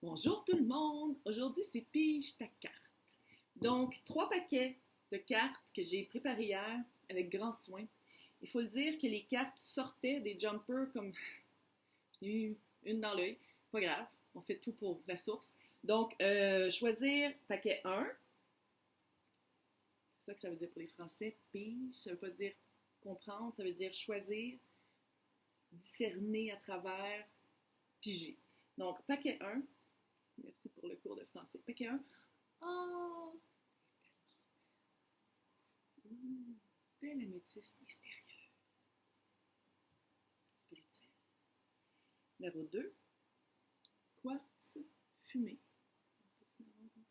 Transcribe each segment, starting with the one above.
Bonjour tout le monde! Aujourd'hui, c'est Pige ta carte. Donc, 3 paquets de cartes que j'ai préparés hier avec grand soin. Il faut le dire que les cartes sortaient des jumpers comme j'ai eu une dans l'œil. Pas grave, on fait tout pour la source. Donc, choisir paquet 1. C'est ça que ça veut dire pour les Français. Pige, ça veut pas dire comprendre, ça veut dire choisir, discerner à travers, piger. Donc, paquet 1. Merci pour le cours de français. Paquet 1. Oh! Belle améthyste mystérieuse. Spirituelle. Numéro 2. Quartz fumé.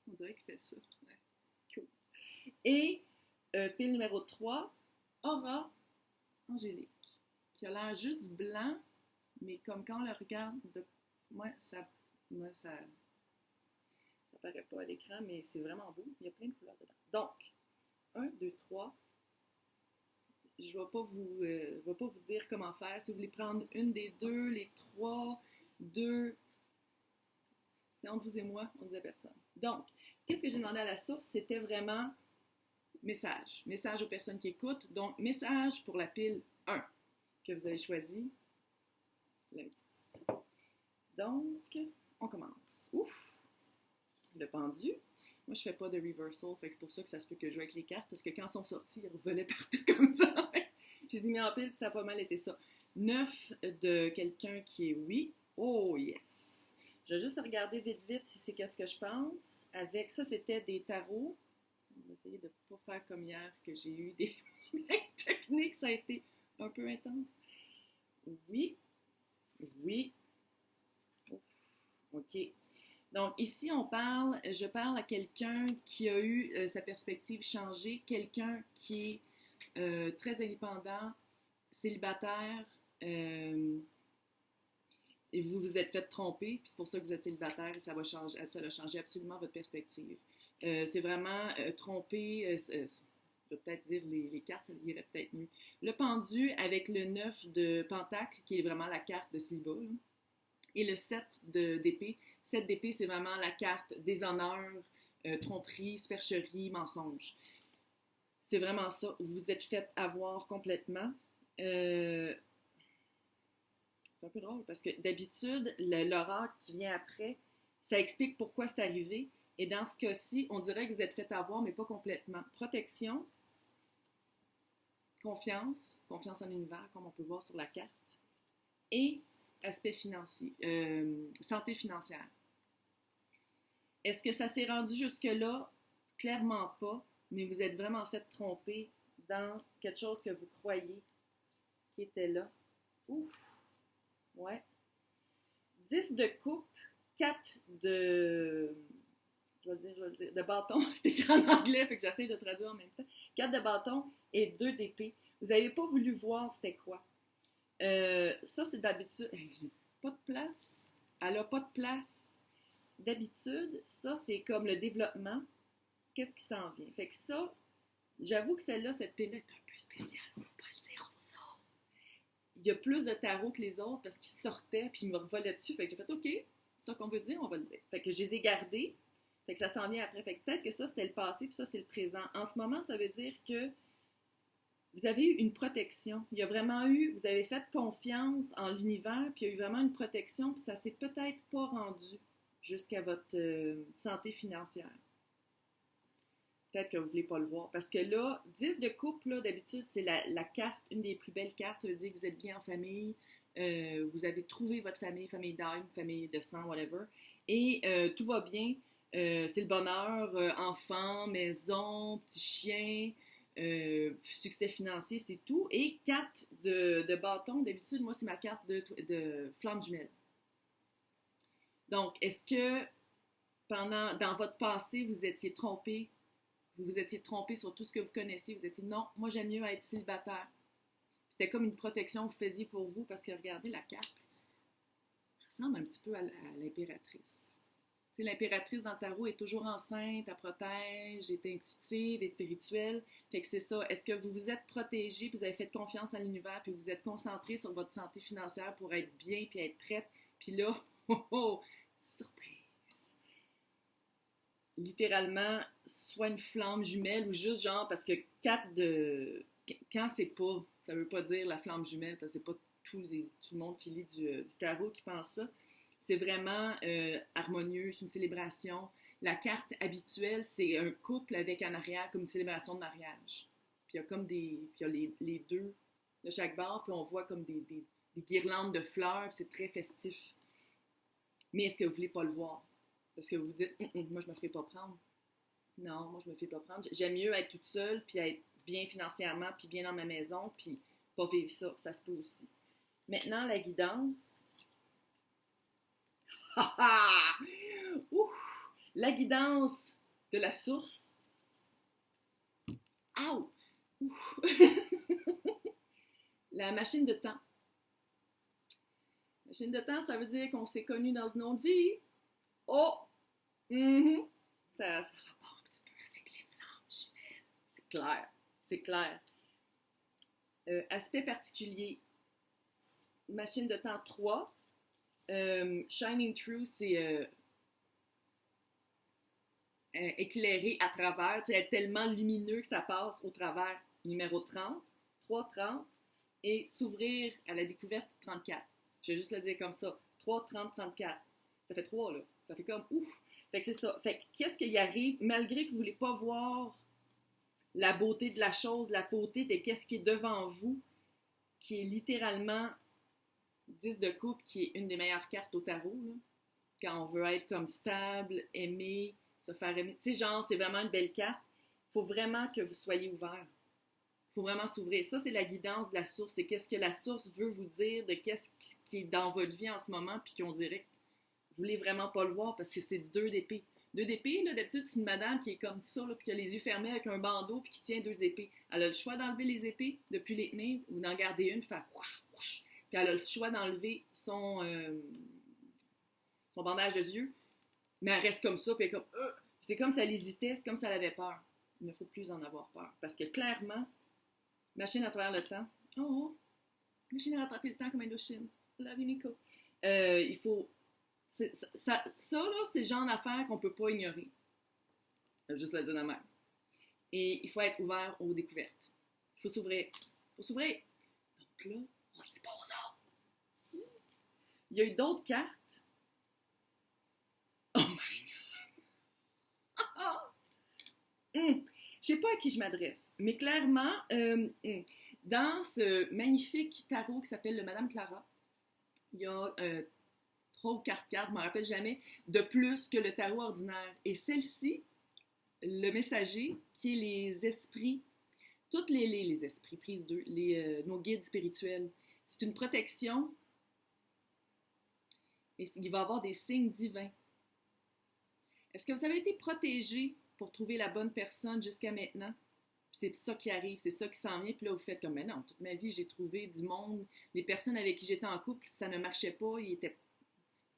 On dirait qu'il fait ça. Ouais. Cool. Et pile numéro 3. Aura angélique. Qui a l'air juste blanc, mais comme quand on le regarde, ça paraît pas à l'écran, mais c'est vraiment beau. Il y a plein de couleurs dedans. Donc, 1, 2, 3. Je ne vais pas vous dire comment faire. Si vous voulez prendre une des deux, les 3, 2, c'est entre vous et moi, on ne dit à personne. Donc, qu'est-ce que j'ai demandé à la source? C'était vraiment message. Message aux personnes qui écoutent. Donc, message pour la pile 1 que vous avez choisi. Donc, on commence. Ouf! Le pendu. Moi, je fais pas de reversal, fait que c'est pour ça que ça se peut que je joue avec les cartes, parce que quand ils sont sortis, ils revolaient partout comme ça. Je les ai mis en pile, puis ça a pas mal été ça. 9 de quelqu'un qui est oui. Oh, yes! Je vais juste regarder vite si c'est qu'est-ce que je pense. Avec ça, c'était des tarots. On va essayer de ne pas faire comme hier, que j'ai eu des techniques, ça a été un peu intense. Oui. Oui. Oh, OK. Donc, ici, je parle à quelqu'un qui a eu sa perspective changée, quelqu'un qui est très indépendant, célibataire, et vous vous êtes fait tromper, puis c'est pour ça que vous êtes célibataire et ça va changer absolument votre perspective. C'est vraiment tromper, je vais peut-être dire les cartes, ça irait peut-être mieux. Le pendu avec le 9 de pentacle, qui est vraiment la carte de célibat, là. Et le 7 d'épée. 7 d'épée, c'est vraiment la carte déshonneur, tromperie, supercherie, mensonge. C'est vraiment ça. Vous vous êtes fait avoir complètement. C'est un peu drôle parce que d'habitude, l'oracle qui vient après, ça explique pourquoi c'est arrivé. Et dans ce cas-ci, on dirait que vous êtes fait avoir, mais pas complètement. Protection, confiance en l'univers, comme on peut voir sur la carte. Et aspect financier, santé financière. Est-ce que ça s'est rendu jusque-là? Clairement pas, mais vous êtes vraiment fait tromper dans quelque chose que vous croyez qui était là. Ouf! Ouais. 10 de coupe, 4 de... Je vais le dire, de bâton. C'est écrit en anglais, fait que j'essaie de traduire en même temps. 4 de bâton et 2 d'épée. Vous n'avez pas voulu voir c'était quoi. Ça, c'est d'habitude. J'ai pas de place. Elle a pas de place. D'habitude, ça, c'est comme le développement. Qu'est-ce qui s'en vient? Fait que ça, j'avoue que celle-là, cette pile-là est un peu spéciale. On va pas le dire aux autres. Il y a plus de tarots que les autres parce qu'ils sortaient puis ils me revolaient dessus. Fait que j'ai fait OK, c'est ça qu'on veut dire, on va le dire. Fait que je les ai gardés. Fait que ça s'en vient après. Fait que peut-être que ça, c'était le passé puis ça, c'est le présent. En ce moment, ça veut dire que vous avez eu une protection. Il y a vraiment eu, vous avez fait confiance en l'univers, puis il y a eu vraiment une protection, puis ça s'est peut-être pas rendu jusqu'à votre santé financière. Peut-être que vous ne voulez pas le voir. Parce que là, 10 de coupe, là, d'habitude, c'est la carte, une des plus belles cartes. Ça veut dire que vous êtes bien en famille, vous avez trouvé votre famille d'âme, famille de sang, whatever. Et tout va bien. C'est le bonheur, enfant, maison, petit chien. Succès financier, c'est tout. Et 4 de bâton, d'habitude, moi, c'est ma carte de flamme jumelle. Donc, est-ce que dans votre passé, vous étiez trompé sur tout ce que vous connaissiez, vous étiez non, moi, j'aime mieux être célibataire. C'était comme une protection que vous faisiez pour vous, parce que regardez la carte, elle ressemble un petit peu à l'impératrice. L'impératrice dans le tarot est toujours enceinte, elle protège, est intuitive et spirituelle. Fait que c'est ça. Est-ce que vous vous êtes protégé, puis vous avez fait confiance à l'univers, puis vous vous êtes concentré sur votre santé financière pour être bien, puis être prête, puis là, surprise! littéralement soit une flamme jumelle ou juste genre parce que 4 de... Quand c'est pas, ça veut pas dire la flamme jumelle parce que c'est pas tout le monde qui lit du tarot qui pense ça. C'est vraiment harmonieux, c'est une célébration. La carte habituelle, c'est un couple avec en arrière comme une célébration de mariage. Puis il y a comme des... Puis il y a les deux de chaque bord, puis on voit comme des guirlandes de fleurs, puis c'est très festif. Mais est-ce que vous voulez pas le voir? Parce que vous vous dites, moi, je me ferai pas prendre. Non, moi, je me fais pas prendre. J'aime mieux être toute seule, puis être bien financièrement, puis bien dans ma maison, puis pas vivre ça. Ça se peut aussi. Maintenant, la guidance. Ouh! La guidance de la source. Ouh! La machine de temps. Machine de temps, ça veut dire qu'on s'est connus dans une autre vie. Oh! Ça rapporte un petit peu avec les flammes jumelles. C'est clair. C'est clair. Aspect particulier. Machine de temps 3. Shining Through, c'est éclairé à travers. C'est tellement lumineux que ça passe au travers. Numéro 30. 330. Et s'ouvrir à la découverte 34. Je vais juste le dire comme ça. 3, 30, 34. Ça fait 3, là. Ça fait comme ouf. Fait que c'est ça. Fait que qu'est-ce qui arrive, malgré que vous ne voulez pas voir la beauté de la chose, la beauté de qu'est-ce qui est devant vous, qui est littéralement 10 de coupe, qui est une des meilleures cartes au tarot, là. Quand on veut être comme stable, aimer, se faire aimer. Tu sais, genre, c'est vraiment une belle carte. Il faut vraiment que vous soyez ouvert. Il faut vraiment s'ouvrir. Ça, c'est la guidance de la source. C'est qu'est-ce que la source veut vous dire de qu'est-ce qui est dans votre vie en ce moment, puis qu'on dirait que vous voulez vraiment pas le voir parce que c'est 2 d'épée. 2 d'épée, là, d'habitude, c'est une madame qui est comme ça, là, puis qui a les yeux fermés avec un bandeau, puis qui tient 2 épées. Elle a le choix d'enlever les épées, de plus les tenir, ou d'en garder une, puis faire whoosh, whoosh. Puis elle a le choix d'enlever son bandage de yeux, mais elle reste comme ça, puis elle est comme... C'est comme si elle hésitait, c'est comme si elle avait peur. Il ne faut plus en avoir peur. Parce que clairement, machine à travers le temps. Oh, machine à rattraper le temps comme Indochine. Love you, Nico. Il faut... Ça, là, c'est le genre d'affaires qu'on ne peut pas ignorer. Juste le dire de même. Et il faut être ouvert aux découvertes. Il faut s'ouvrir. Il faut s'ouvrir. Donc là, on dit pas aux autres. Il y a eu d'autres cartes. Oh my God! Je sais pas à qui je m'adresse, mais clairement, dans ce magnifique tarot qui s'appelle le Madame Clara, il y a 3 ou 4 cartes, je ne me rappelle jamais, de plus que le tarot ordinaire. Et celle-ci, le messager, qui est les esprits, toutes les esprits, prise 2, nos guides spirituels, c'est une protection et il va y avoir des signes divins. Est-ce que vous avez été protégé pour trouver la bonne personne jusqu'à maintenant? C'est ça qui arrive, c'est ça qui s'en vient, puis là vous faites comme, mais non, toute ma vie j'ai trouvé du monde, les personnes avec qui j'étais en couple, ça ne marchait pas, ils étaient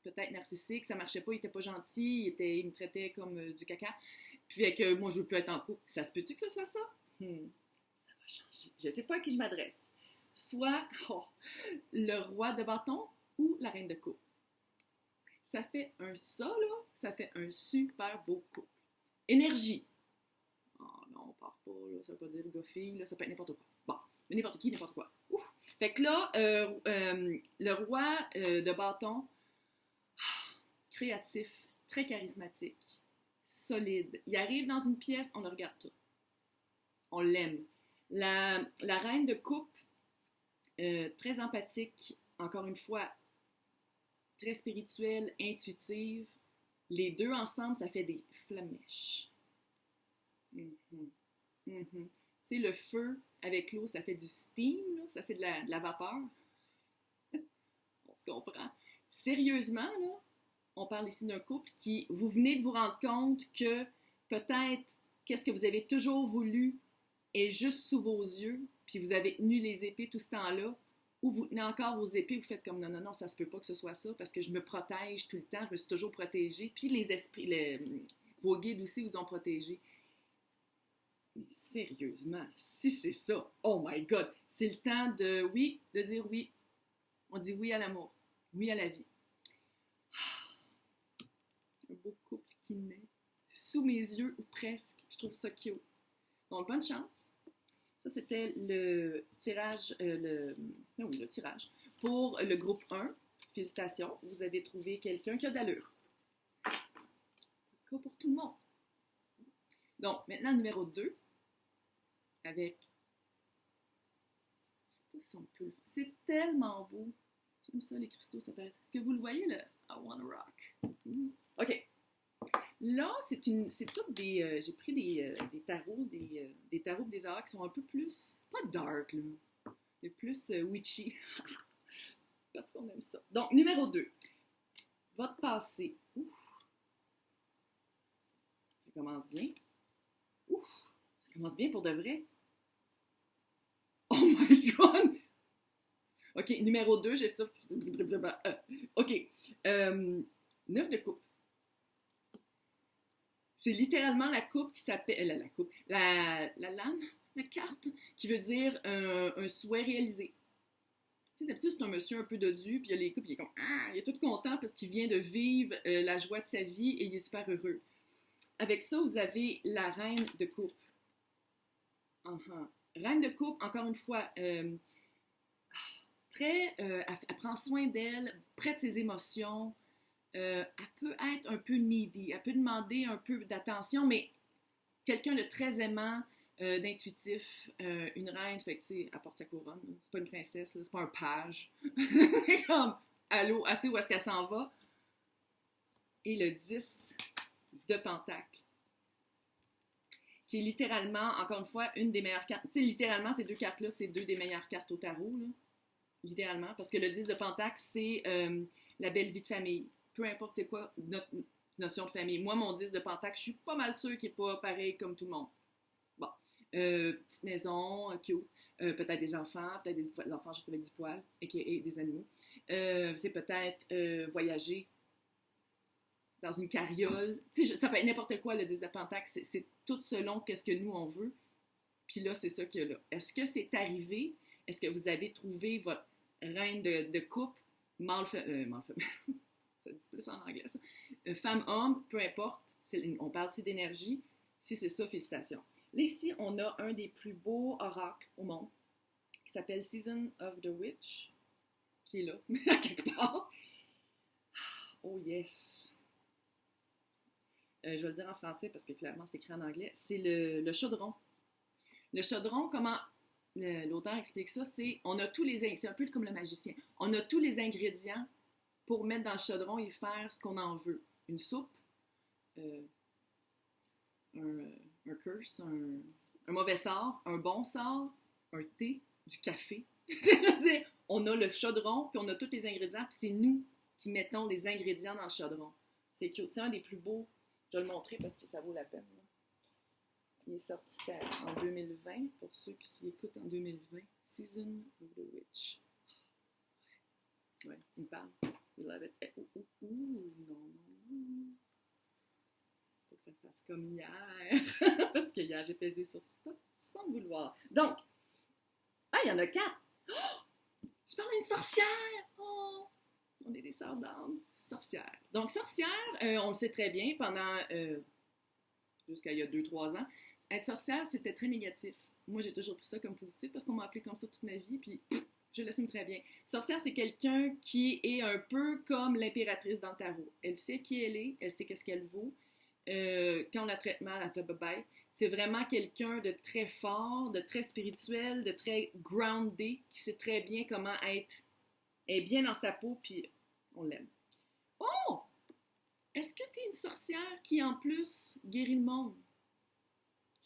peut-être narcissiques, ça marchait pas, ils étaient pas gentils, ils me traitaient comme du caca, puis avec moi je veux plus être en couple. Ça se peut-tu que ce soit ça? Ça va changer. Je sais pas à qui je m'adresse. Soit le roi de bâton ou la reine de coupe. Ça fait ça fait un super beau couple. Énergie. Oh non, on part pas, là, ça veut pas dire gars-fille, là, ça peut être n'importe quoi. Bon, mais n'importe qui, n'importe quoi. Ouf. Fait que là, le roi de bâton, créatif, très charismatique, solide. Il arrive dans une pièce, on le regarde tout. On l'aime. La reine de coupe, très empathique, encore une fois, très spirituelle, intuitive. Les deux ensemble, ça fait des flamèches. Tu sais, le feu avec l'eau, ça fait du steam, là, ça fait de la vapeur. On se comprend. Sérieusement, là, on parle ici d'un couple qui, vous venez de vous rendre compte que peut-être qu'est-ce que vous avez toujours voulu est juste sous vos yeux, puis vous avez tenu les épées tout ce temps-là, ou vous tenez encore vos épées, vous faites comme non, non, non, ça se peut pas que ce soit ça, parce que je me protège tout le temps, je me suis toujours protégée, puis les esprits, vos guides aussi vous ont protégé. Mais sérieusement, si c'est ça, oh my God, c'est le temps de dire oui. On dit oui à l'amour, oui à la vie. Un beau couple qui naît. sous mes yeux, ou presque. Je trouve ça cute. Donc, bonne chance. Ça, c'était le tirage, le tirage pour le groupe 1. Félicitations, vous avez trouvé quelqu'un qui a de l'allure. Pas pour tout le monde. Donc, maintenant, numéro 2, avec... Je sais pas si on peut... C'est tellement beau. J'aime ça, les cristaux, ça peut être... Est-ce que vous le voyez, le I Wanna Rock? OK. Là, c'est toutes des... j'ai pris des tarots, des tarots des arts qui sont un peu plus... Pas dark, là. Mais plus witchy. Parce qu'on aime ça. Donc, numéro 2. Votre passé. Ouf. Ça commence bien. Ouf. Ça commence bien pour de vrai. Oh my God! OK, numéro 2, j'ai ça. OK. 9 de coupe. C'est littéralement la coupe qui s'appelle... la coupe. La lame, la carte, qui veut dire un souhait réalisé. Tu sais, d'habitude, c'est un monsieur un peu dodu, puis il y a les coupes, il est comme... il est tout content parce qu'il vient de vivre la joie de sa vie et il est super heureux. Avec ça, vous avez la reine de coupe. Reine de coupe, encore une fois, elle prend soin d'elle, près de ses émotions. Elle peut être un peu needy, elle peut demander un peu d'attention, mais quelqu'un de très aimant, d'intuitif, une reine, fait que, tu sais, elle porte sa couronne. C'est pas une princesse, là, c'est pas un page. C'est comme, allô, assez où est-ce qu'elle s'en va? Et le 10 de pentacle, qui est littéralement, encore une fois, une des meilleures cartes. Tu sais, littéralement, ces deux cartes-là, c'est deux des meilleures cartes au tarot, là. Littéralement, parce que le 10 de pentacle, c'est la belle vie de famille. Peu importe c'est quoi notre notion de famille. Moi, mon 10 de pentacle, je suis pas mal sûre qu'il n'est pas pareil comme tout le monde. Bon, petite maison, cute, peut-être des enfants juste avec du poil, et des animaux. C'est peut-être voyager dans une carriole. Tu sais, ça peut être n'importe quoi, le 10 de pentacle. C'est tout selon qu'est-ce que nous, on veut. Puis là, c'est ça qu'il y a là. Est-ce que c'est arrivé? Est-ce que vous avez trouvé votre reine de coupe, mâle, ça dit plus en anglais, ça. Femme-homme, peu importe. On parle ici d'énergie. Si c'est ça, félicitations. Là, ici, on a un des plus beaux oracles au monde, qui s'appelle Season of the Witch, qui est là, à quelque part. Oh yes! Je vais le dire en français parce que clairement, c'est écrit en anglais. C'est le chaudron. Le chaudron, comment l'auteur explique ça, c'est c'est un peu comme le magicien. On a tous les ingrédients pour mettre dans le chaudron et faire ce qu'on en veut. Une soupe, un curse, un mauvais sort, un bon sort, un thé, du café. C'est-à-dire, on a le chaudron, puis on a tous les ingrédients, puis c'est nous qui mettons les ingrédients dans le chaudron. C'est cute. C'est un des plus beaux. Je vais le montrer parce que ça vaut la peine. Là. Il est sorti en 2020, pour ceux qui s'y écoutent en 2020. Season of the Witch. Ouais, il me parle. We love it. Non. Faut que ça fasse comme hier. Parce que hier, j'ai pesé sur stop sans le vouloir. Donc, il y en a 4. Oh! Je parle d'une sorcière! Oh! On est des sœurs d'âme. Sorcière. Donc, sorcière, on le sait très bien, pendant jusqu'à il y a 2-3 ans, être sorcière, c'était très négatif. Moi, j'ai toujours pris ça comme positif parce qu'on m'a appelé comme ça toute ma vie, puis je l'assume très bien. Sorcière, c'est quelqu'un qui est un peu comme l'impératrice dans le tarot. Elle sait qui elle est, elle sait qu'est-ce qu'elle vaut. Quand on la traite mal, elle fait bye-bye. C'est vraiment quelqu'un de très fort, de très spirituel, de très groundé, qui sait très bien comment être bien dans sa peau, puis on l'aime. Oh! Est-ce que tu es une sorcière qui, en plus, guérit le monde?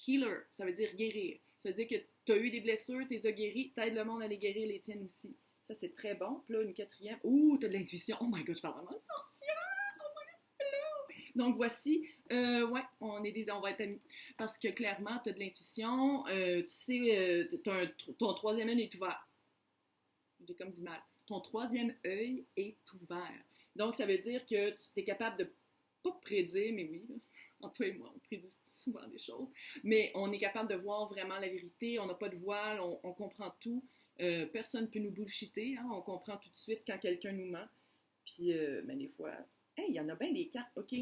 Healer, ça veut dire guérir. Ça veut dire que tu as eu des blessures, tu les as guéries, t'aides le monde à les guérir, les tiennes aussi. Ça, c'est très bon. Puis là, une quatrième. Ouh, tu as de l'intuition. Oh my God, je parle vraiment de sorcière! Oh my God, hello! Donc, voici. Ouais, on va être amis. Parce que, clairement, tu as de l'intuition. Tu sais, ton troisième œil est ouvert. J'ai comme dit mal. Ton troisième œil est ouvert. Donc, ça veut dire que tu es capable de, pas prédire, mais oui, là, entre toi et moi, on prédit souvent des choses, mais on est capable de voir vraiment la vérité, on n'a pas de voile, on comprend tout. Personne ne peut nous bullshiter, hein, on comprend tout de suite quand quelqu'un nous ment. Puis, ben, des fois, hey, il y en a bien des cartes, OK.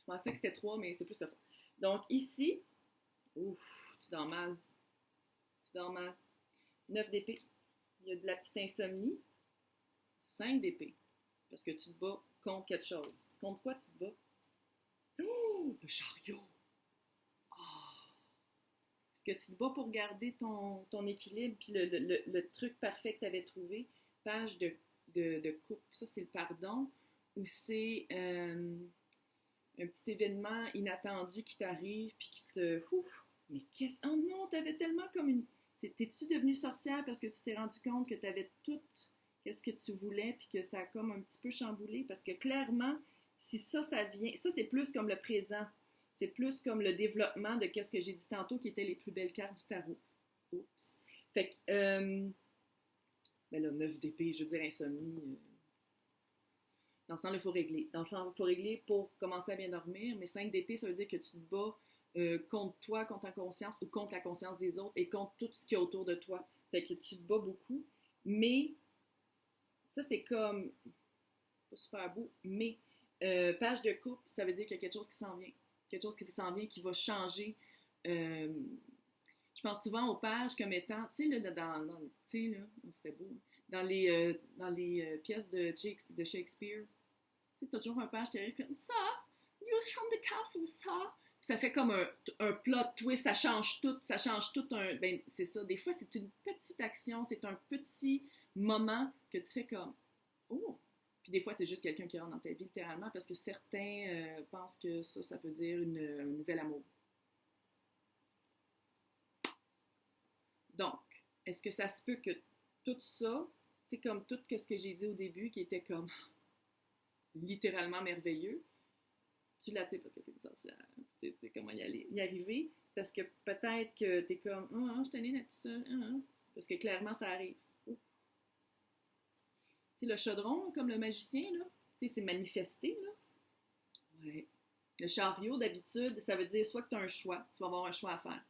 pensais que c'était 3, mais c'est plus que 3. Donc ici, ouf, tu dors mal. Tu dors mal. 9 d'épée. Il y a de la petite insomnie. 5 d'épée. Parce que tu te bats contre quelque chose. Contre quoi tu te bats? Oh, le chariot! Est-ce que tu te bats pour garder ton équilibre puis le truc parfait que tu avais trouvé? Page de coupe. Ça, c'est le pardon. Ou c'est un petit événement inattendu qui t'arrive puis qui te... Ouf, mais qu'est-ce... Oh non, t'avais tellement comme une... T'es-tu devenue sorcière parce que tu t'es rendu compte que t'avais tout qu'est-ce que tu voulais puis que ça a comme un petit peu chamboulé? Parce que clairement, si ça vient... Ça, c'est plus comme le présent. C'est plus comme le développement de qu'est-ce que j'ai dit tantôt qui étaient les plus belles cartes du tarot. Oups. Fait que... ben là, 9 d'épée, je veux dire insomnie... Dans ce temps-là, il faut régler. Dans le temps, il faut régler pour commencer à bien dormir, mais 5 d'épée, ça veut dire que tu te bats contre toi, contre ta conscience, ou contre la conscience des autres, et contre tout ce qui est autour de toi. Fait que tu te bats beaucoup, mais ça, c'est comme, pas super beau, mais page de coupe, ça veut dire qu'il y a quelque chose qui s'en vient. Quelque chose qui s'en vient, qui va changer. Je pense souvent aux pages comme étant, tu sais, là, tu sais, là, c'était beau, dans les pièces de Shakespeare, tu sais, t'as toujours un page qui arrive comme ça, news from the castle, ça. Puis ça fait comme un plot twist, ça change tout ben c'est ça. Des fois, c'est une petite action, c'est un petit moment que tu fais comme, oh! Puis des fois, c'est juste quelqu'un qui rentre dans ta vie littéralement parce que certains pensent que ça peut dire un nouvel amour. Donc, est-ce que ça se peut que tout ça, c'est comme tout ce que j'ai dit au début qui était comme littéralement merveilleux, tu l'as, tu sais, parce que t'es une sorcière, tu sais comment y arriver, parce que peut-être que t'es comme, je suis tannée d'être seule, parce que clairement, ça arrive. Tu sais, le chaudron, comme le magicien, là, tu sais, c'est manifesté, là. Ouais. Le chariot, d'habitude, ça veut dire soit que tu as un choix, tu vas avoir un choix à faire.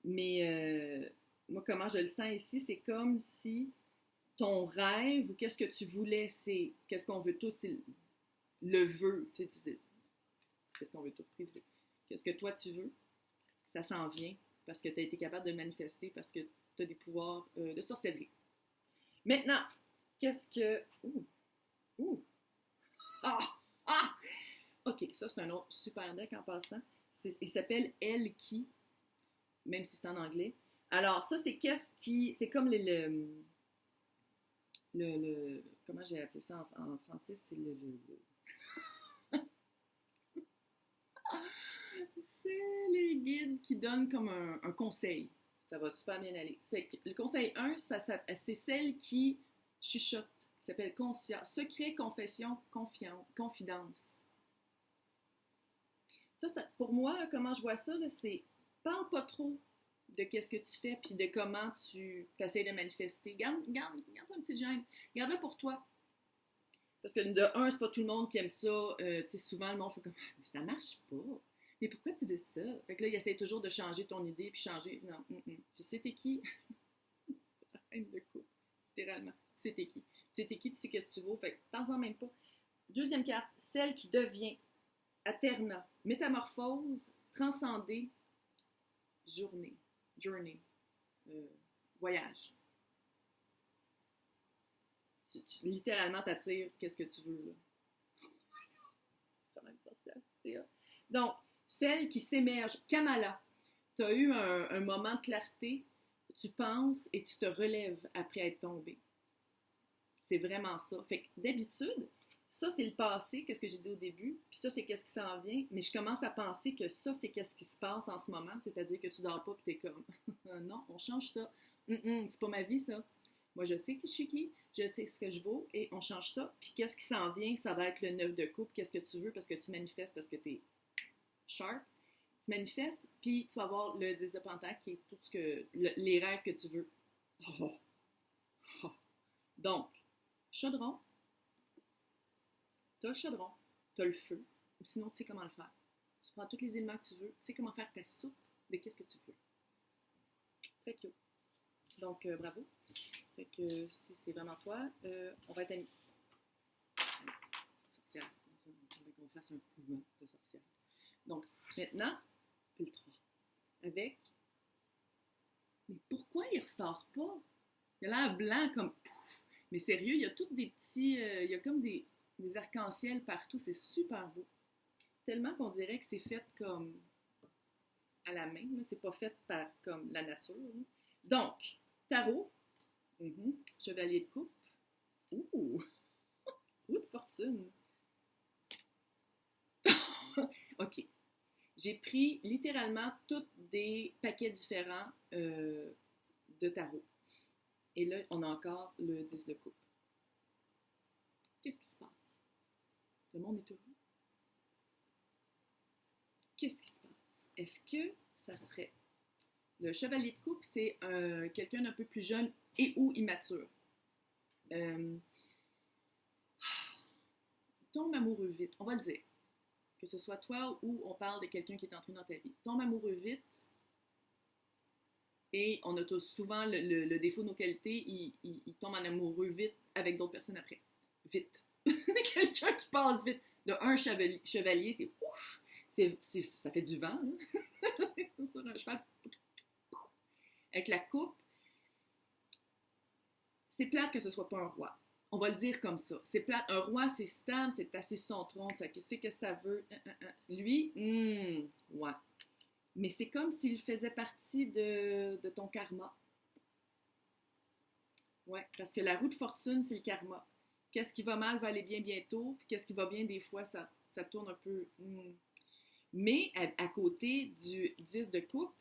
Mais moi, comment je le sens ici, c'est comme si ton rêve ou qu'est-ce que tu voulais, c'est qu'est-ce qu'on veut tous, c'est le vœu. Tu sais, qu'est-ce qu'on veut tous, qu'est-ce que toi tu veux, ça s'en vient parce que tu as été capable de le manifester, parce que tu as des pouvoirs de sorcellerie. Maintenant, qu'est-ce que... Ah! OK, ça c'est un autre super deck en passant. Il s'appelle Elle qui, même si c'est en anglais. Alors, ça, c'est qu'est-ce qui... C'est comme comment j'ai appelé ça en français? C'est c'est les guides qui donnent comme un conseil. Ça va super bien aller. Le conseil 1, c'est celle qui chuchote, qui s'appelle secret, confession, confidence. Ça, pour moi, là, comment je vois ça, là, c'est parle pas trop de qu'est-ce que tu fais puis de comment tu essaies de manifester. Garde un petit gêne. Garde-le pour toi. Parce que de un, c'est pas tout le monde qui aime ça. Tu sais, souvent, le monde fait comme « ça marche pas. Mais pourquoi tu dis ça? » Fait que là, il essaie toujours de changer ton idée puis changer. Non, Tu sais t'es qui? C'est la reine de coupe, littéralement. Tu sais t'es qui? Tu sais t'es qui, tu sais qu'est-ce que tu vaux. Fait que pense-en même pas. Deuxième carte, celle qui devient Aterna, métamorphose, transcender, journée, voyage. Tu littéralement t'attires qu'est-ce que tu veux, là. Vraiment une sorcière, donc, celle qui s'émerge, Kamala, tu as eu un moment de clarté, tu penses et tu te relèves après être tombé. C'est vraiment ça. Fait que d'habitude, ça, c'est le passé, qu'est-ce que j'ai dit au début, puis ça, c'est qu'est-ce qui s'en vient, mais je commence à penser que ça, c'est qu'est-ce qui se passe en ce moment, c'est-à-dire que tu dors pas, puis t'es comme, non, on change ça. C'est pas ma vie, ça. Moi, je sais que je suis qui, je sais ce que je vaux, et on change ça, puis qu'est-ce qui s'en vient, ça va être le 9 de coupe, qu'est-ce que tu veux, parce que tu manifestes, parce que t'es sharp, tu manifestes, puis tu vas avoir le 10 de pentacle, qui est tout ce que, les rêves que tu veux. Donc, chaudron, t'as le chaudron, t'as le feu, ou sinon tu sais comment le faire. Tu prends tous les éléments que tu veux, tu sais comment faire ta soupe de qu'est-ce que tu veux. Très cute. Donc, bravo. Fait que si c'est vraiment toi, on va être amis. Sorcière. On va qu'on fasse un couvent de sorcières. Maintenant, puis le 3. Avec. Mais pourquoi il ressort pas? Il a l'air blanc comme pouf. Mais sérieux, il y a tous des petits. Il y a comme des arcs-en-ciel partout. C'est super beau. Tellement qu'on dirait que c'est fait comme à la main. Là. C'est pas fait par comme la nature. Là. Donc, tarot. Chevalier de coupe. Ouh! Roue de fortune. OK. J'ai pris littéralement tous des paquets différents de tarot. Et là, on a encore le 10 de coupe. Qu'est-ce qui se passe? Le monde est heureux. Qu'est-ce qui se passe? Est-ce que ça serait... Le chevalier de coupe, c'est quelqu'un d'un peu plus jeune et ou immature. Tombe amoureux vite, on va le dire. Que ce soit toi ou on parle de quelqu'un qui est entré dans ta vie. Tombe amoureux vite et on a tous souvent le défaut de nos qualités, il tombe en amoureux vite avec d'autres personnes après. Vite. Quelqu'un qui passe vite. De un chevalier, c'est ouch, ça fait du vent. C'est sur un cheval. Avec la coupe, c'est plate que ce soit pas un roi. On va le dire comme ça. C'est plate. Un roi, c'est stable, c'est assis sur son trône, ça sait que ça veut. Lui, ouais. Mais c'est comme s'il faisait partie de ton karma. Ouais, parce que la roue de fortune, c'est le karma. Qu'est-ce qui va mal va aller bien bientôt, puis qu'est-ce qui va bien, des fois, ça tourne un peu. Mais à côté du 10 de coupe,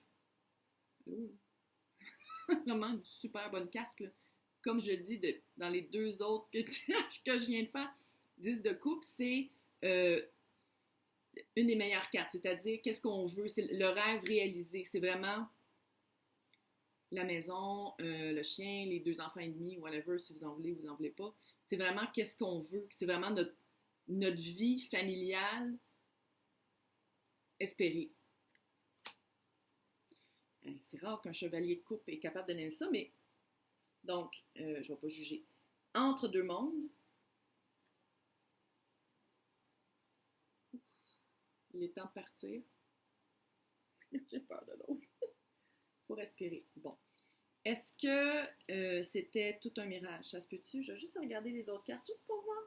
vraiment une super bonne carte, là. Comme je dis dans les deux autres tirages que je viens de faire, 10 de coupe, c'est une des meilleures cartes. C'est-à-dire, qu'est-ce qu'on veut? C'est le rêve réalisé. C'est vraiment la maison, le chien, les 2 enfants et demi, whatever, si vous en voulez pas. C'est vraiment qu'est-ce qu'on veut. C'est vraiment notre vie familiale espérée. C'est rare qu'un chevalier de coupe est capable de donner ça, mais donc, je ne vais pas juger. Entre deux mondes, il est temps de partir. J'ai peur de l'autre. Il faut respirer. Bon. Est-ce que c'était tout un mirage? Ça se peut-tu? Je vais juste regarder les autres cartes, juste pour voir.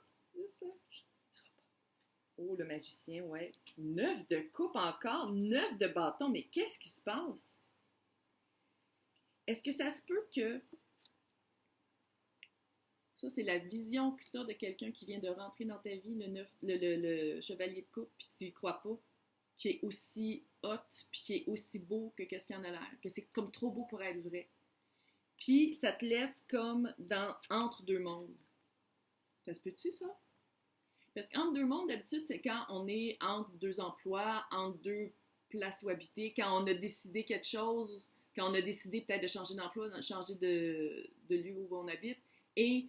Oh, le magicien, ouais. 9 de coupe encore, 9 de bâton. Mais qu'est-ce qui se passe? Est-ce que ça se peut que... Ça, c'est la vision que tu as de quelqu'un qui vient de rentrer dans ta vie, le chevalier de coupe, puis tu y crois pas, qui est aussi hot, puis qui est aussi beau que qu'est-ce qu'il en a l'air, que c'est comme trop beau pour être vrai. Puis ça te laisse comme entre deux mondes. Ça se peut-tu, ça? Parce qu'entre deux mondes, d'habitude, c'est quand on est entre deux emplois, entre deux places où habiter, quand on a décidé quelque chose, quand on a décidé peut-être de changer d'emploi, de changer de lieu où on habite, et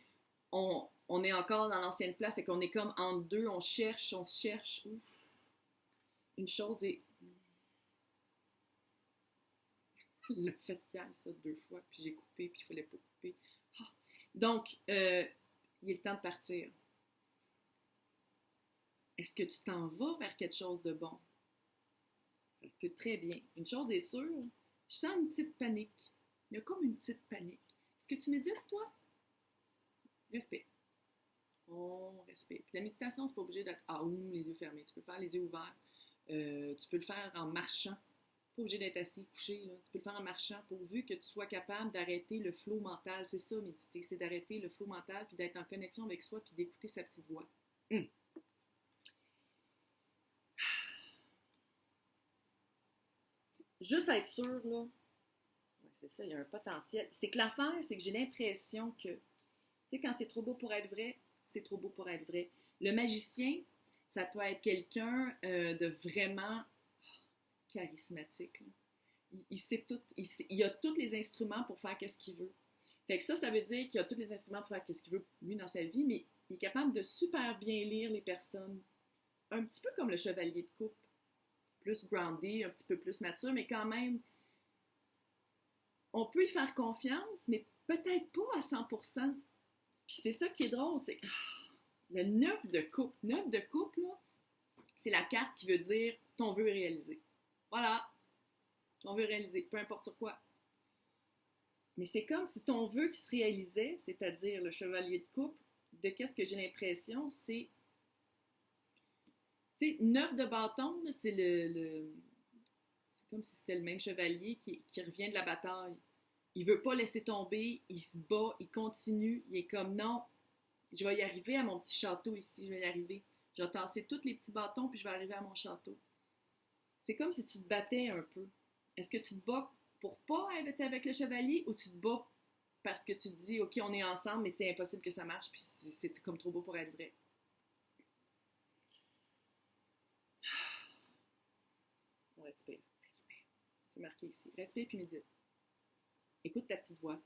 on est encore dans l'ancienne place et qu'on est comme entre deux, on cherche. Ouf. Une chose est... Il l'a fait hier, ça, 2 fois, puis j'ai coupé, puis il fallait pas couper. Ah. Donc, il est temps de partir. Est-ce que tu t'en vas vers quelque chose de bon? Ça se peut très bien. Une chose est sûre, je sens une petite panique. Il y a comme une petite panique. Est-ce que tu médites, toi? Respire. On respire. Puis la méditation, c'est pas obligé d'être les yeux fermés. Tu peux le faire les yeux ouverts. Tu peux le faire en marchant. Pas obligé d'être assis, couché. Là. Tu peux le faire en marchant pourvu que tu sois capable d'arrêter le flot mental. C'est ça, méditer. C'est d'arrêter le flot mental puis d'être en connexion avec soi puis d'écouter sa petite voix. Juste à être sûr, là. Ouais, c'est ça, il y a un potentiel. C'est que l'affaire, c'est que j'ai l'impression que, tu sais, quand c'est trop beau pour être vrai, c'est trop beau pour être vrai. Le magicien, ça peut être quelqu'un de vraiment charismatique. Il sait tout. Il a tous les instruments pour faire ce qu'il veut. Fait que ça veut dire qu'il a tous les instruments pour faire ce qu'il veut, lui, dans sa vie, mais il est capable de super bien lire les personnes. Un petit peu comme le chevalier de coupe. Plus groundé, un petit peu plus mature, mais quand même, on peut y faire confiance, mais peut-être pas à 100%. Puis c'est ça qui est drôle, c'est le 9 de coupe. 9 de coupe, là, c'est la carte qui veut dire ton vœu est réalisé. Voilà, on veut réaliser, peu importe sur quoi. Mais c'est comme si ton vœu qui se réalisait, c'est-à-dire le chevalier de coupe, de qu'est-ce que j'ai l'impression, c'est 9 de bâton, c'est c'est comme si c'était le même chevalier qui revient de la bataille. Il veut pas laisser tomber, il se bat, il continue, il est comme non, je vais y arriver à mon petit château ici, je vais y arriver. Je vais tasser tous les petits bâtons puis je vais arriver à mon château. C'est comme si tu te battais un peu. Est-ce que tu te bats pour pas être avec le chevalier ou tu te bats parce que tu te dis ok on est ensemble mais c'est impossible que ça marche puis c'est comme trop beau pour être vrai. On respire. C'est marqué ici. Respire puis médite. Écoute ta petite voix.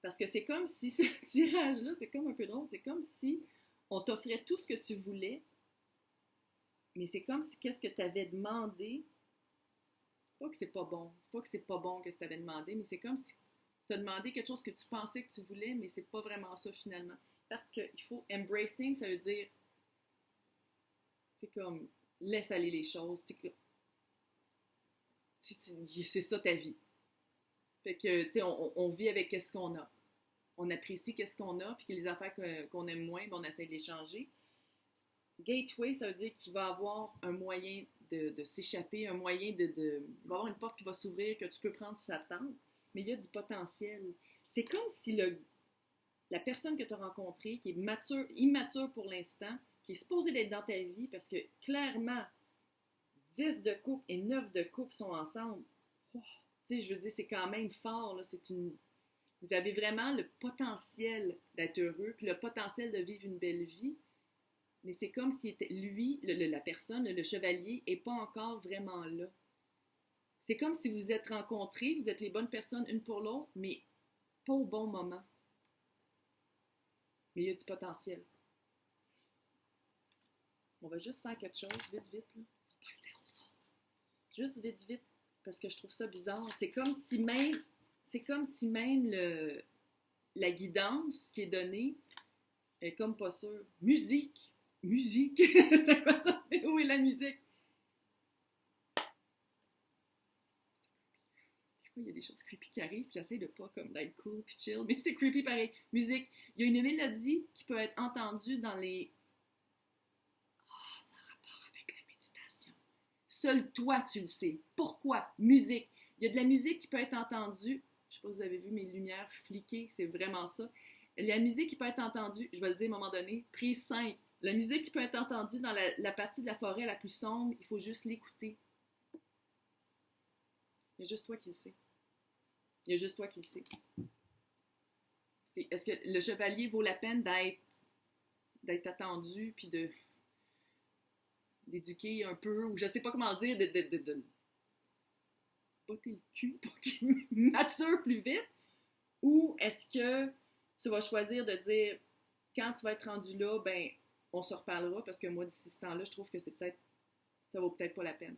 Parce que c'est comme si ce tirage-là, c'est comme un peu drôle, c'est comme si on t'offrait tout ce que tu voulais, mais c'est comme si qu'est-ce que tu avais demandé, pas que c'est pas bon, c'est pas que c'est pas bon que tu avais demandé, mais c'est comme si tu as demandé quelque chose que tu pensais que tu voulais, mais c'est pas vraiment ça finalement. Parce qu'il faut, embracing, ça veut dire, c'est comme, laisse aller les choses, c'est ça ta vie. Fait que, tu sais, on vit avec qu'est-ce qu'on a. On apprécie qu'est-ce qu'on a, puis que les affaires qu'on aime moins, ben on essaie de les changer. Gateway, ça veut dire qu'il va avoir un moyen de s'échapper, un moyen il va avoir une porte qui va s'ouvrir, que tu peux prendre sa tente, mais il y a du potentiel. C'est comme si la personne que tu as rencontrée, qui est immature pour l'instant, qui est supposée d'être dans ta vie, parce que clairement, 10 de couple et 9 de couple sont ensemble. Oh, tu sais, je veux dire, c'est quand même fort, là, vous avez vraiment le potentiel d'être heureux, puis le potentiel de vivre une belle vie, mais c'est comme si lui, la personne, le chevalier, n'est pas encore vraiment là. C'est comme si vous êtes rencontrés, vous êtes les bonnes personnes une pour l'autre, mais pas au bon moment. Mais il y a du potentiel. On va juste faire quelque chose, vite, vite, là. On va pas le dire aux autres. Juste vite, vite, parce que je trouve ça bizarre. C'est comme si même la guidance qui est donnée est comme pas sûre. Musique! C'est quoi ça? Où est la musique? Des fois, il y a des choses creepy qui arrivent, puis j'essaie de pas comme d'être cool puis chill, mais c'est creepy pareil. Musique. Il y a une mélodie qui peut être entendue dans les... Ah, ça a rapport avec la méditation. Seul toi, tu le sais. Pourquoi? Musique. Il y a de la musique qui peut être entendue. Je sais pas si vous avez vu mes lumières fliquer, c'est vraiment ça. La musique qui peut être entendue, je vais le dire à un moment donné, prise 5. La musique qui peut être entendue dans la partie de la forêt la plus sombre, il faut juste l'écouter. Il y a juste toi qui le sais. Il y a juste toi qui le sais. Est-ce que le chevalier vaut la peine d'être attendu, puis d'éduquer un peu, ou je sais pas comment dire, de botter le cul pour qu'il mature plus vite? Ou est-ce que tu vas choisir de dire, quand tu vas être rendu là, ben, on se reparlera, parce que moi, d'ici ce temps-là, je trouve que ça vaut peut-être pas la peine.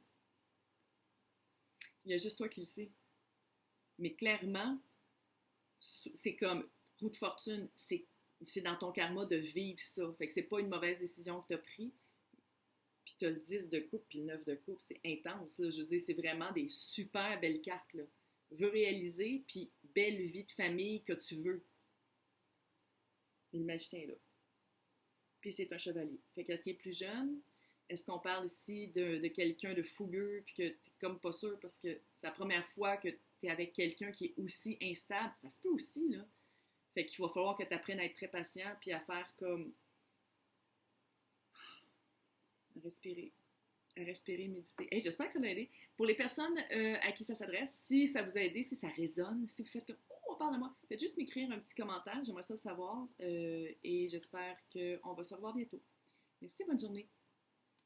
Il y a juste toi qui le sais. Mais clairement, c'est comme roue de fortune, c'est dans ton karma de vivre ça. Fait que c'est pas une mauvaise décision que tu as prise. Puis tu as le 10 de coupe puis le 9 de coupe, c'est intense. Là. Je veux dire, c'est vraiment des super belles cartes. Là. Veux réaliser, puis belle vie de famille que tu veux. Et le magicien est là. Puis c'est un chevalier. Fait qu'est-ce qui est plus jeune? Est-ce qu'on parle ici de quelqu'un de fougueux puis que t'es comme pas sûr parce que c'est la première fois que t'es avec quelqu'un qui est aussi instable? Ça se peut aussi, là. Fait qu'il va falloir que tu apprennes à être très patient puis à faire comme... À respirer, méditer. Hey, j'espère que ça m'a aidé. Pour les personnes à qui ça s'adresse, si ça vous a aidé, si ça résonne, si vous faites comme « Oh, on parle de moi », faites juste m'écrire un petit commentaire. J'aimerais ça le savoir et j'espère qu'on va se revoir bientôt. Merci, bonne journée.